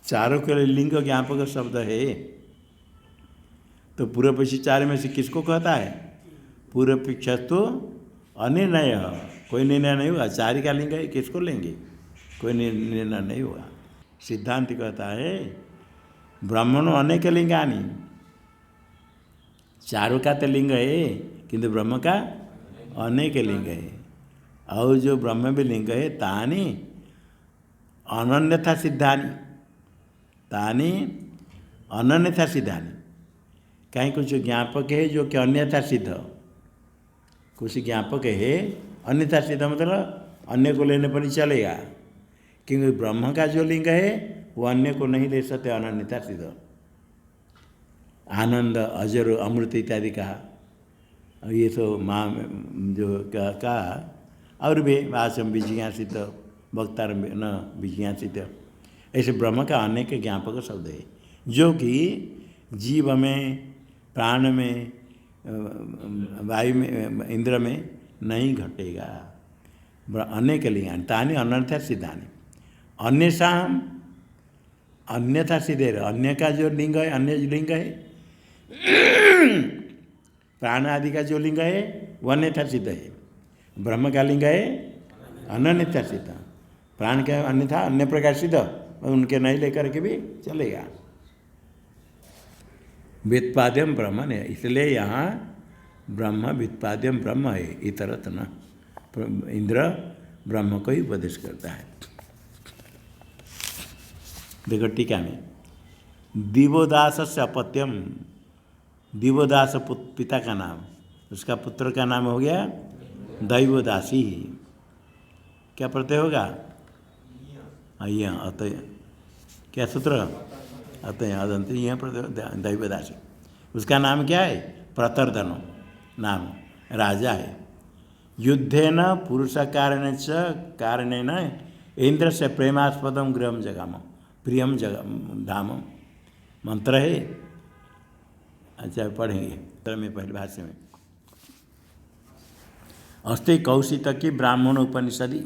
चारों के लिए लिंग ज्ञापक शब्द है। तो पूर्व पक्षी चार में से किसको कहता है? पूर्व पक्ष तो अनिर्णय, कोई निर्णय नहीं हुआ। चार का लिंग है, किसको लेंगे? कोई निर्णय नहीं हुआ। सिद्धांत कहता है ब्रह्मणो अनेक लिंगानी, चारों का तो लिंग है किंतु ब्रह्म का अनेक लिंग है। और जो ब्रह्म भी लिंग है तानी अनन्यथा सिद्धानी, तानी अनन्यथा सिद्धानी। कहीं कुछ ज्ञापक है जो कि अन्यथा सिद्ध, कुछ ज्ञापक है अन्यथा सिद्ध, मतलब अन्य को लेने पर ही चलेगा। क्योंकि ब्रह्म का जो लिंग है वो अन्य को नहीं ले सकते, अनन्यथा सिद्ध। आनंद, अजर, अमृत इत्यादि कहा। और ये तो माँ जो कहा और भी वाचम विजिज्ञासित वक्तार न विजिज्ञासित, ऐसे ब्रह्म का अनेक ज्ञापक शब्द है जो कि जीव में, प्राण में, वायु में, इंद्र में नहीं घटेगा। अनेक लिंगानि तानि अनन्यथा सिद्धानि अन्येषाम अन्यथा सिद्धे। अन्य का जो लिंग है, अन्य लिंग है, प्राण आदि का जो लिंग है वो अन्यथा सिद्ध है। ब्रह्म का लिंग है अनन्यथा सिद्ध, प्राण का अन्यथा अन्य प्रकार सिद्ध, उनके नहीं लेकर के भी चलेगा। व्युत्पाद्यम ब्रह्म है, इसलिए यहाँ ब्रह्म व्युत्पाद्यम ब्रह्म है, इतरत न। इंद्र ब्रह्म को ही उपदेश करता है। देखो टीका में, दिवोदास से अपत्यम, दिवोदास पिता का नाम, उसका पुत्र का नाम हो गया दैवदासी। क्या प्रत्यय होगा? यहाँ अतः, क्या सूत्र? अतः अदंत, यहाँ प्रत्यय दैवदासी। उसका नाम क्या है? प्रतर्धनो नाम, राजा है। युद्धेन पुरुष कारणेन इंद्र से प्रेमास्पदम गृहम जगाम प्रियम धाम मंत्र है। अच्छा पढ़ेंगे में पहले भाष्य में अस्ति कौशितकी ब्राह्मण उपनिषदि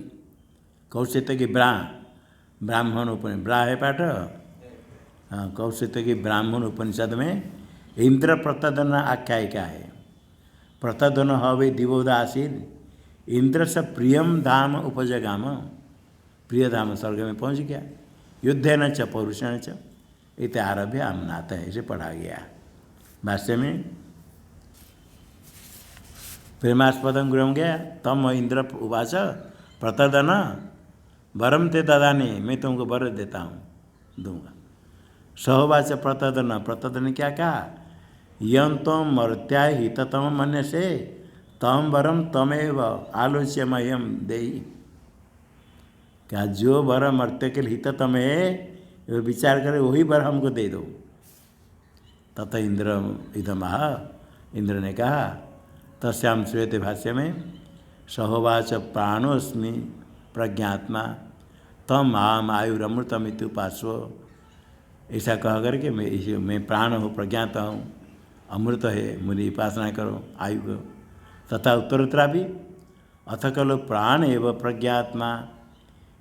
कौशितकी ब्राह्मण उपनिषद ब्रा है पाठ। हाँ कौशितकी ब्राह्मण उपनिषद में इंद्र प्रतदन आख्यायिका है। प्रतदन हवे दिवोदासीन इंद्र से प्रियम धाम उपजगाम प्रिय धाम स्वर्ग में पहुँच गया। युद्धेन च पौरुषेण च इत आरभ्य आमनाथ है इसे पढ़ा गया। भाष्य में प्रेमास्पदम गृहम गया तम इंद्र उवाच प्रतदन वरम ते ददाने मैं तुमको वर देता हूँ दूंगा। सहोवाच प्रतदन क्या कहा यं तम मर्त्या हिततम मन्य से तम वरम तमेव आलोच्य मह्यम देई। क्या जो वर मर्त्य के लिए हिततम है वो विचार करे वही वर हमको दे दो। तथा इंद्र इदमह इंद्र ने कहा तस्याम श्वेत भाष्य में सहोवाच प्राणोस्मि प्रज्ञात्मा तम आम आयुरमृतमित्युपास्व ऐसा कह करके मैं प्राण हूँ प्रज्ञाता हूँ अमृत है मुझे उपासना करो आयु को। तथा उत्तरोत्तरा भी अथ खलु प्राण एवं प्रज्ञात्मा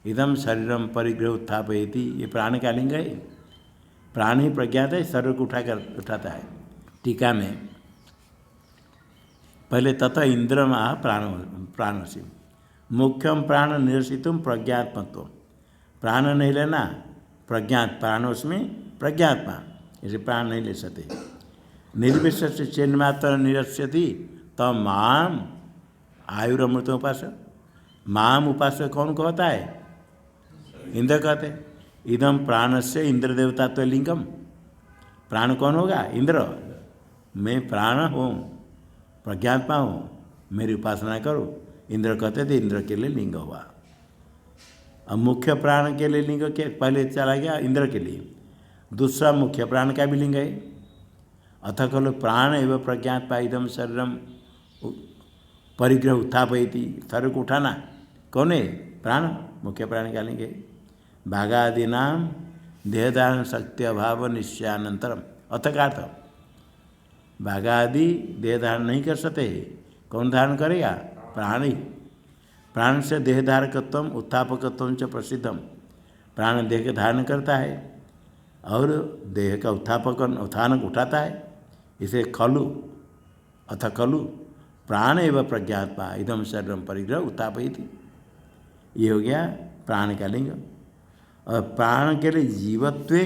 इदम शरीरम परिग्रह उत्थापयति ये प्राण का लिंग है। प्राण ही प्रज्ञात है शरीर को उठाता है। टीका में पहले तथा इंद्र महा प्राण से मुख्यम प्राण निरसितुम प्रज्ञात्मत्व प्राण नहीं लेना प्रज्ञात प्राण उसमें प्रज्ञात्मा इसे प्राण नहीं ले सकते। निर्विशेष चिन्मात्र निरस्यति तब माम आयुरमृत उपास माम उपास कौन कहता है इंद्र कहते। इदम प्राण से इंद्र देवता तो लिंगम प्राण कौन होगा इंद्र। मैं प्राण हूँ प्रज्ञात्मा हूँ मेरी उपासना करो इंद्र कहते थे इंद्र के लिए लिंग हुआ। अब मुख्य प्राण के लिए लिंग के पहले चला गया इंद्र के लिए दूसरा मुख्य प्राण का भी लिंग है। अथ खलु प्राण एवं प्रज्ञात्मा इदम शरीरम परिग्रह उत्थापयति शरीर को उठाना कौन है प्राण मुख्य प्राण का लिंग है। भागादीना देहधारण शक्ति अभाव निश्चयानंतरम अथ का अर्थ भागादि देह धारण नहीं कर सकते कौन धारण करेगा प्राण ही। प्राण से देहधारकत्व उत्थापकत्व च प्रसिद्धम प्राण देह का धारण करता है और देह का उत्थान उठाता है। इसे खलु अथ खलु प्राण एवं प्रज्ञात्मा इदम शरीरम परिग्रह उत्थापयति ये हो गया प्राण का लिंग। और प्राण के लिए जीवत्व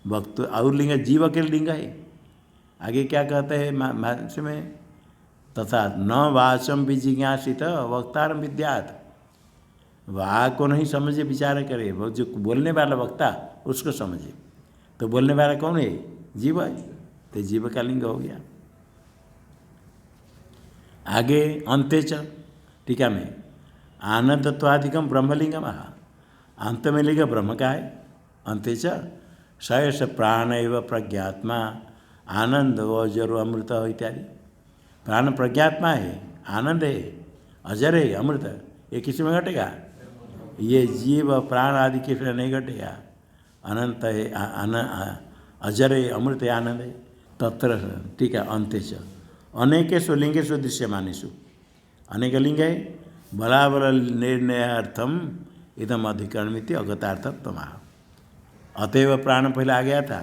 वक्त और लिंग जीव के लिंग है। आगे क्या कहते हैं भाष्य में तथा न वाचम विजिज्ञासित वक्तारम विद्यात वाक को नहीं समझे विचार करे वो जो बोलने वाला वक्ता उसको समझे। तो बोलने वाला कौन है जीव है तो जीव का लिंग हो गया। आगे अंत्य च टीका में आनंदत्वादिकम ब्रह्मलिंगम अंत में लिंग ब्रह्म का है। अंत्य च सयस प्राण एवं प्रज्ञात्मा आनंद अजर अमृत इत्यादि प्राण प्रज्ञात्मा है आनंद है अजर है अमृत ये किसी में घटेगा ये जीव प्राण आदि किसी में नहीं घटेगा। अनंत है अजर है अमृत है आनंद है। तत्र ठीक है अंत्य च अनेकेषु लिंगेषु दृश्यमानेषु अनेक लिंग है बराबर निर्णयार्थम इदम अधिकरणमिति अगतार्थत्वमाह। अतएव प्राण पहले आ गया था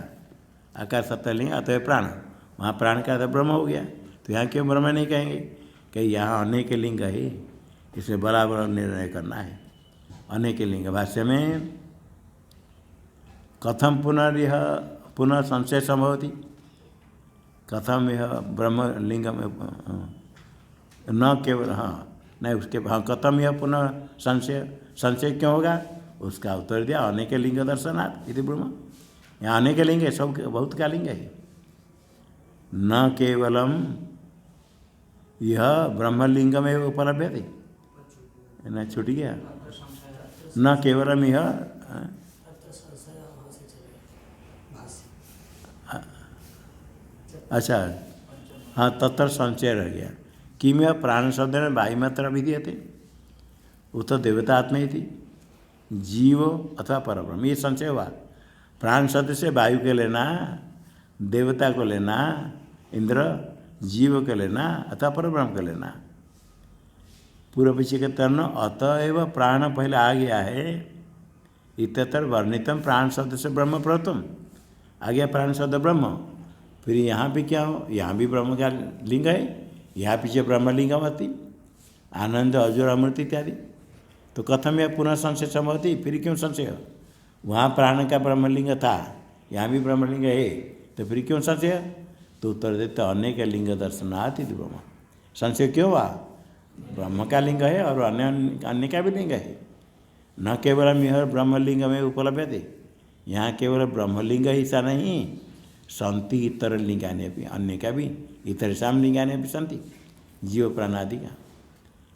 आकाश सप्तलिंग अतएव प्राण वहाँ प्राण का तो ब्रह्म हो गया। तो यहाँ क्यों ब्रह्म नहीं कहेंगे कि यहाँ अनेक लिंग है इसे बराबर निर्णय करना है। अनेक लिंग भाष्य में कथम पुनः संशय संभवती कथम यह ब्रह्म लिंग न केवल हाँ नहीं उसके हाँ कथम यह पुनः संशय क्यों होगा उसका उत्तर दिया अनेक लिंग दर्शनात् इति ब्रह्म। यहाँ अनेक लिंग है सब बहुत का लिंग है न केवलम यह ब्रह्मलिंगम एवं उपलब्ध थे न छूट गया न केवलम यह अच्छा हाँ तत्र संशय रह गया किम यह प्राण शब्द में वायुमात्रा विधीयते वो तो देवतात्मा ही थी, जीव अथवा परब्रह्म, ये संशय हुआ। प्राण शब्द से वायु के लेना, देवता को लेना, इंद्र, जीव को लेना अथवा परब्रह्म को लेना। पूर्व पीछे के तर्न अतएव प्राण पहले आ गया है, इतर वर्णितम प्राण शब्द से ब्रह्म प्रथम आ गया, प्राण शब्द ब्रह्म। फिर यहाँ भी क्या हो, यहाँ भी ब्रह्म का लिंग है, यहाँ पीछे ब्रह्मलिंगमती आनंद अजोर अमृत इत्यादि। तो कथम यह पुनः संशय संभवती, फिर क्यों संशय? वहाँ प्राण का ब्रह्मलिंग था, यहाँ भी ब्रह्मलिंग है, तो फिर क्यों संशय? तो उत्तर देते अनेक लिंग दर्शनाति ब्रह्म। संशय क्यों हुआ? ब्रह्म का लिंग है और अन्य का भी लिंग है। न केवल यह ब्रह्मलिंग में उपलब्ध थे, यहाँ केवल ब्रह्मलिंग ही सा नहीं, संति इतर लिंगाने भी, अन्य का भी इतर शाम लिंगाने भी संति, जीव प्राणादि का।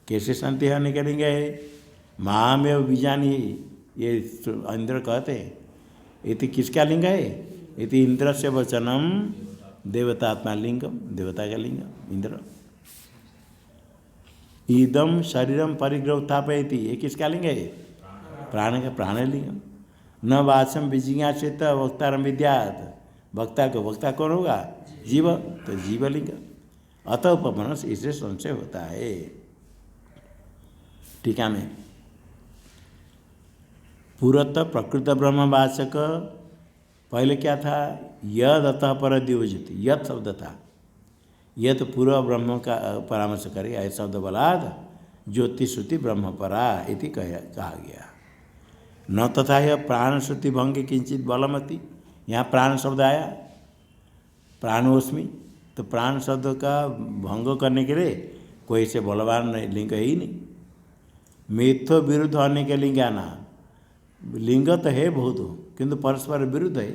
कैसे संति है? अन्य का लिंग है। महामेव बीजानी, ये इंद्र कहते हैं। इति किसका लिंग है? इति इंद्र से वचनम देवतात्मा लिंगम, देवता का लिंग इंद्र। ईदम शरीरम परिग्रह उत्थापयति, ये किसका लिंग है? प्राण का, प्राणलिंगम। न वाचम विजिज्ञासित वक्तारम विद्यात्, वक्ता को वक्ता कौन होगा? जीव, तो जीवलिंग। अतः उपमनस, इससे संशय होता है। टीका में पूर्वत प्रकृत ब्रह्मवाचक पहले क्या था? यद अतः पर द्योजित, यद शब्द था, यद पूर्व ब्रह्म का परामर्श करे, ऐसा शब्द बलाद ज्योति श्रुति ब्रह्म परा इति कहा गया। न तथा यह प्राण श्रुति भंग किंचित बलमती, यहाँ प्राण शब्द आया, प्राणोस्मि, तो प्राण शब्द का भंग करने के लिए कोई से बलवान लिंग है ही नहीं। मिथ्यो विरुद्ध होने के लिंग आना, लिंग तो है बहुत, किंतु परस्पर विरुद्ध है।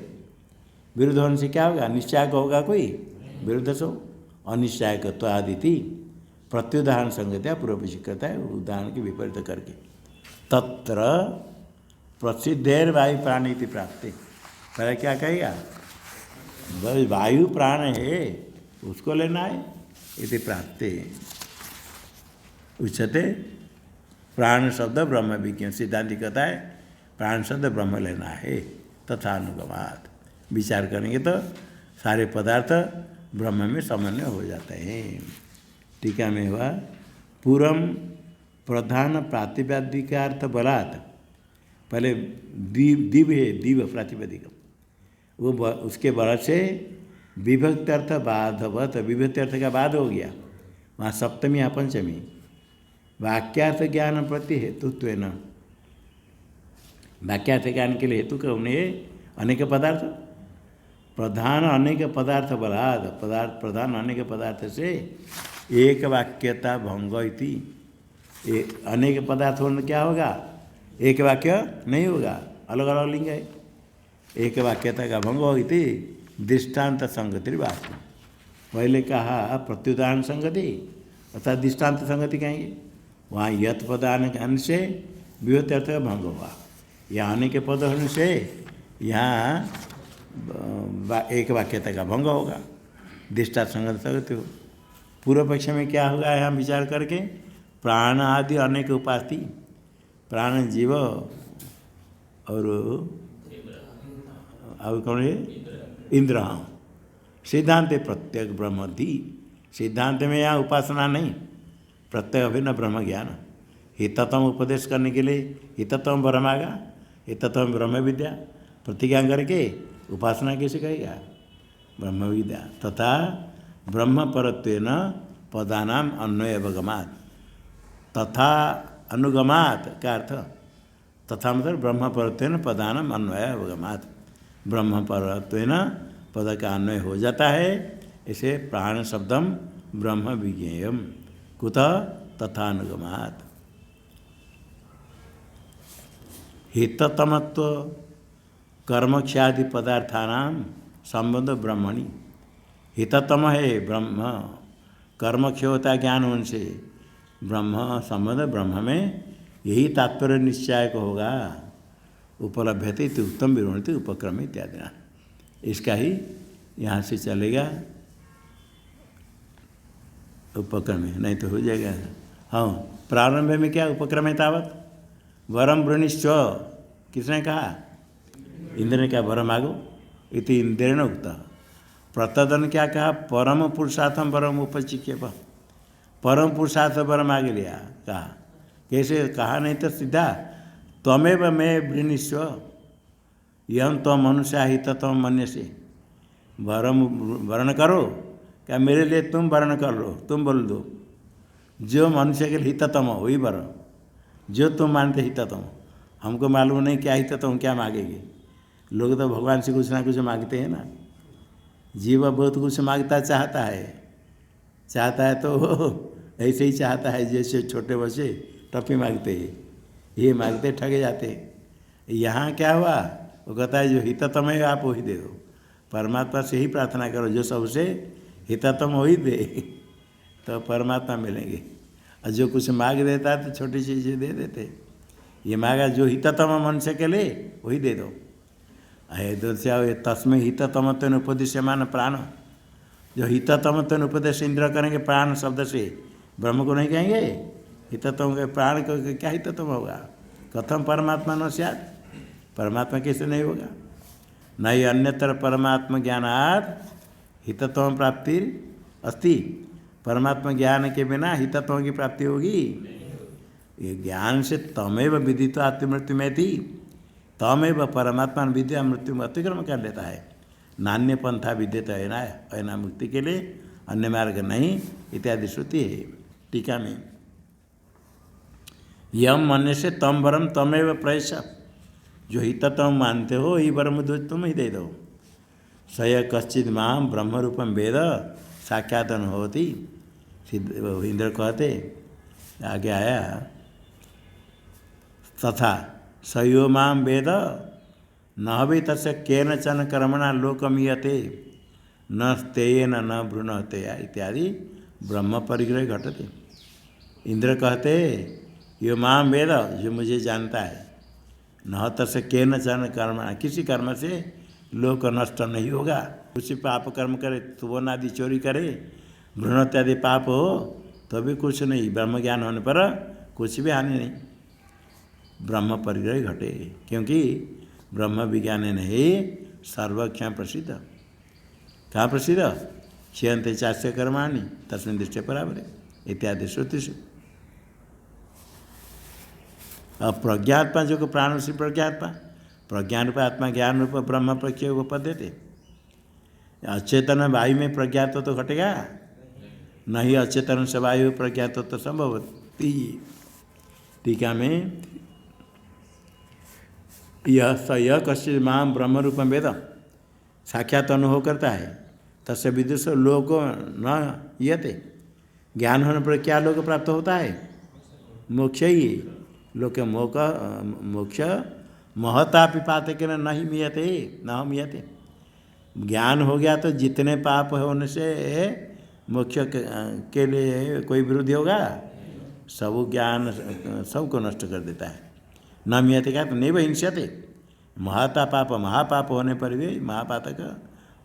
विरुद्ध होने से क्या होगा? निश्चय होगा कोई, विरुद्ध सो अनिश्चय तो आदिति प्रत्युदाहरण संगत्या पूर्व करता है, उदाहरण के विपरीत करके। तत्र प्रसिद्धेर वायु प्राण इति प्राप्ति, पहले क्या कहेगा? वायु प्राण है, उसको लेना है, इति प्राप्ति उच्चते। प्राण शब्द ब्रह्म विज्ञान, सिद्धांत कहता है प्राण शब्द ब्रह्म लेना है, तथा अनुगमात। विचार करेंगे तो सारे पदार्थ ब्रह्म में समन्वय हो जाते हैं। टीका में हुआ पूर्व प्रधान प्रातिपदिकार्थ बलात्, पहले दिव है, दिव प्रातिपदिक, वो उसके बल से विभक्त अर्थ बाधवत, विभक्त अर्थ का बाद हो गया, वहाँ सप्तमी या पंचमी। वाक्यार्थ ज्ञान प्रति हेतुत्व न, वाक्यार्थ ज्ञान के लिए हेतु कौन है? अनेक पदार्थ, प्रधान अनेक पदार्थ बलाद, पदार्थ प्रधान अनेक पदार्थ से एक वाक्यता भंग इति, अनेक पदार्थ होने क्या होगा? एक वाक्य नहीं होगा, अलग अलग लिंग है। एक वाक्यता का भंग हो इति दृष्टांत संगति बात। पहले कहा प्रत्युदाहरण संगति अर्थात दृष्टांत संगति कहेंगे, वहाँ यत पद आने से विभूति अर्थ का भंग हुआ, यहाँ आने के पद होने से यहाँ एक वाक्यता का भंग होगा, दृष्टांत संगति संगति हो। पूर्व पक्ष में क्या होगा? यहाँ विचार करके प्राण आदि अनेक उपाधि, प्राण जीव और कौन है? इंद्र। सिद्धांत प्रत्येक ब्रह्म धी, सिद्धांत में यहाँ उपासना नहीं, प्रत्यय अभिन्न ब्रह्म ज्ञान। हितत्व उपदेश करने के लिए हितत्व ब्रह्म आगा, हितत्व ब्रह्म विद्या, प्रतिज्ञा करके उपासना कैसे कहेगा? ब्रह्म विद्या। तथा ब्रह्म परत्वेन पदानाम अन्वय अवगमात्, तथा अनुगमात् का अर्थ, तथा मतलब ब्रह्म परत्वेन पदानाम अन्वय अवगमात्, ब्रह्म परत्वेन पद का अन्वय हो जाता है। इसे प्राण शब्दम ब्रह्म विज्ञेयम कुतः तथा अनुगमात्। हिततमत्व कर्मक्षादि पदार्थानाम संबंध ब्रह्मणि, हिततम है ब्रह्म, कर्मक्ष होता ज्ञान उनसे, ब्रह्म संबंध ब्रह्म में यही तात्पर्य निश्चय को होगा। उपलभ्यते इति उत्तम विरोणति उपक्रम इत्यादि, इसका ही यहाँ से चलेगा। उपक्रम है, नहीं तो हो जाएगा। हाँ, प्रारंभ में क्या उपक्रम है तावत वरम वृणिश्च, किसने कहा? इंद्र ने कहा वरम मांगो, इति इंद्रेण उक्ता। प्रतदन क्या कहा? परम पुरुषार्थम वरम उपचिक्यप, परम पुरुषार्थ वरम मांग लिया। कहा कैसे? कहा नहीं तो सीधा त्वमेव मैं वृणीष्व यम तम मनुष्य हित तम मन्य से, वरम वर्ण करो, क्या मेरे लिए तुम वर्ण कर लो, तुम बोल दो जो मनुष्य के लिए हिततम हो वही वर, जो तुम मानते हिततम। हमको मालूम नहीं क्या हिततम, क्या मांगेंगे। लोग तो भगवान से कुछ ना कुछ मांगते हैं ना, जीव बहुत कुछ मांगता चाहता है तो ऐसे ही चाहता है जैसे छोटे बच्चे टॉफी मांगते हैं, ये मांगते ठगे जाते हैं। यहाँ क्या हुआ? वो कहता है जो हिततम है आप वही दे दो, परमात्मा से ही प्रार्थना करो जो सबसे हिततम वही दे तो परमात्मा मिलेंगे। और जो कुछ मांग देता है तो छोटी चीज़ें दे देते। ये मांगा जो हिततम मनुष्य के लिए वही दे दो। अयोध्या तस्में हिततम तेन उपदेश्यमान प्राण, जो हिततम तेन उपदेश इंद्र करेंगे प्राण शब्द से, ब्रह्म को नहीं कहेंगे हिततम के। प्राण को क्या हिततम होगा? कथम परमात्मा न स्यात्, परमात्मा कैसे नहीं होगा? नहीं अन्यतर परमात्मा ज्ञानात् हितत्व प्राप्ति अस्ति, परमात्मा ज्ञान के बिना हितत्व की प्राप्ति होगी? ये ज्ञान से तमेव विदित आत्ममृत्यु में थी, तमेव परमात्मा विद्या मृत्यु में अतिक्रम कर लेता है। नान्य पंथा विद्यत है ना मुक्ति के लिए, अन्य मार्ग नहीं इत्यादि श्रुति है। टीका में यम मन से तम वरम तमेव प्रयश, जो हिततम मानते हो ही वरम दो तुम ही दे दो। सय कश्चित माम ब्रह्म रूपम वेद साक्षातन होती, इंद्र कहते आगे आया तथा सयो माम वेद न भी तस्य केनचन कर्मणा लोकमीयते न तेयेन न भ्रूणते इत्यादि ब्रह्म परिग्रह घटते। इंद्र कहते यो माम वेद, जो मुझे जानता है, न तस्य केनचन कर्मणा, किसी कर्म से लोक नष्ट नहीं होगा। कुछ पाप कर्म करे, सुवर्ण आदि चोरी करे, भ्रूण इत्यादि पाप हो तो भी कुछ नहीं, ब्रह्म ज्ञान होने पर कुछ भी हानि नहीं। ब्रह्म परिग्रह घटे, क्योंकि ब्रह्म विज्ञान नहीं सर्वज्ञ प्रसिद्ध। कहाँ प्रसिद्ध? क्षयन्ते चास्य कर्माणि तस्मिन् दृष्टि परावरे इत्यादि श्रुति से। अब प्रज्ञात्मा जो प्राण से प्रज्ञात्मा, प्रज्ञान रूप आत्मा ज्ञान रूप ब्रह्म प्रत्यय उपपद्यते। अचेतन वायु में प्रज्ञात्व तो घटेगा नहीं, अचेतन से वायु प्रज्ञात्व तो संभवती। टीका में यह कश्चित् माम ब्रह्म रूपम वेद, साक्षात अनुभव करता है, तस्य विदुष लोक न यते, ज्ञान होने पर क्या लोक प्राप्त होता है? मोक्ष ही। लोक मोक्ष महता पिपात के नहीं मियते न मियते। ज्ञान हो गया तो जितने पाप होने से मोक्ष के लिए कोई विरोधी होगा? सब ज्ञान सबको नष्ट कर देता है। न मियते क्या? तो नहीं वह हिंस्यते, महता पाप महापाप होने पर भी महापातक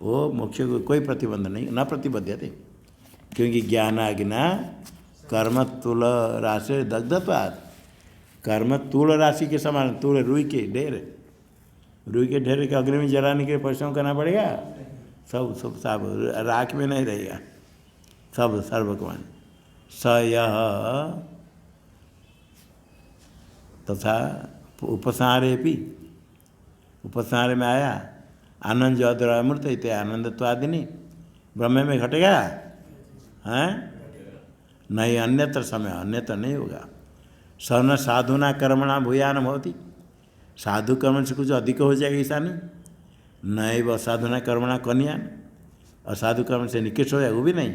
वो मोक्ष को कोई प्रतिबंध नहीं, न प्रतिबद्धते, क्योंकि ज्ञानाग्ना कर्म तुल राशि दग्धत्वात्, कर्म तूल राशि के समान, तूल रुई के ढेर, रुई के ढेर के अग्नि में जलाने के लिए परिश्रम करना पड़ेगा, सब राख में नहीं रहेगा, सब सर्वकमान। स यह तथा उपसारे भी, उपसारे में आया आनंद जो अमृत इत्यादि आनंदत्वादिनी ब्रह्म में घटेगा हैं? नहीं अन्यत्र समय, अन्यत्र नहीं होगा। स न साधुना कर्मणा भूयान होती, साधु कर्म से कुछ अधिक हो जाएगा ऐसा नहीं। नहीं वह साधुना कर्मणा कन्यान, असाधु कर्म से निकृष्ट हो जाए वो भी नहीं।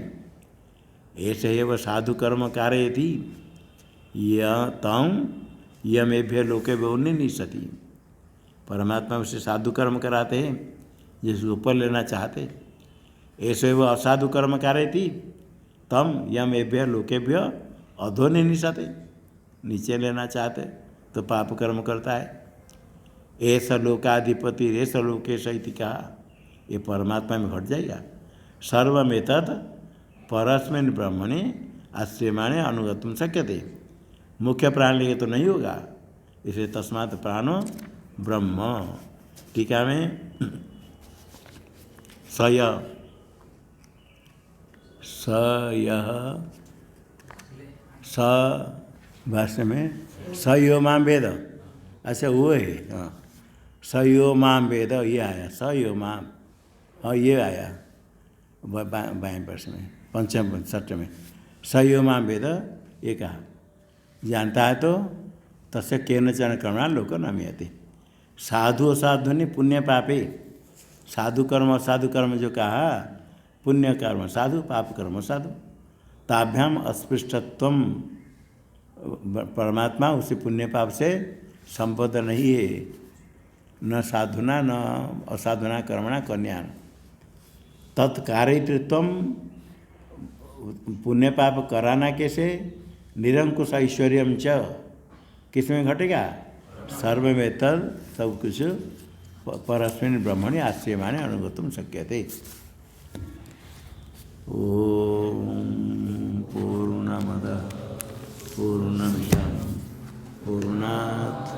ऐसे ही वह साधु कर्म कार्य थी यह तम यमेभ्य लोके व्यवनी नहीं सती, परमात्मा उसे साधु कर्म कराते हैं जिसको ऊपर लेना चाहते। ऐसे वह असाधु कर्म कार्य थी तम यमेभ्य लोकेभ्य अधोनि निशते, नीचे लेना चाहते तो पाप कर्म करता है। ऐसा लोकाधिपति ऐसा लोकेश इति कहा, ये परमात्मा में घट जाएगा। सर्वमेतत् परस्मिन् ब्रह्मणि आश्रयमाणे अनुगतुम शक्यते। मुख्य प्राण लेके तो नहीं होगा, इसलिए तस्मात् प्राणो ब्रह्म। टीका में स भाष्य में स यो माम वेद। अच्छा वो है, हाँ स यो माम वेद, ये आया स यो माम, हाँ ये आया बाएं वर्ष में पंचम षष्ठ में स यो माम वेद ये कहा। जानता है तो तस्य केनचन कर्मणा लोक नमयते। साधु असाधुनि पुण्य पापे, साधु कर्म असाधु कर्म जो कहा, पुण्य कर्म साधु पाप कर्म साधु, ताभ्याम अस्पृष्टत्वम, परमात्मा उसी पुण्य पाप से संबद्ध नहीं है। न साधुना न असाधुना कर्मणा कन्यान तत्कार्यत्वम, पुण्य पाप कराना कैसे, निरंकुश ऐश्वर्यम च, किसमें घटेगा, सर्व में तद सब कुछ परस्मिन् ब्रह्मणि आश्रयमाणे अनुगतुम शक्यते। ओम पूर्णमदः पूर्णमिदं पूर्णात्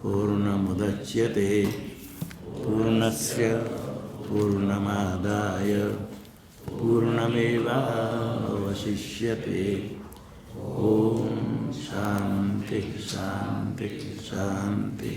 पूर्णमुदच्यते पूर्णस्य पूर्णमादाय पूर्णमेवावशिष्यते। ओम शांति शांति शांति।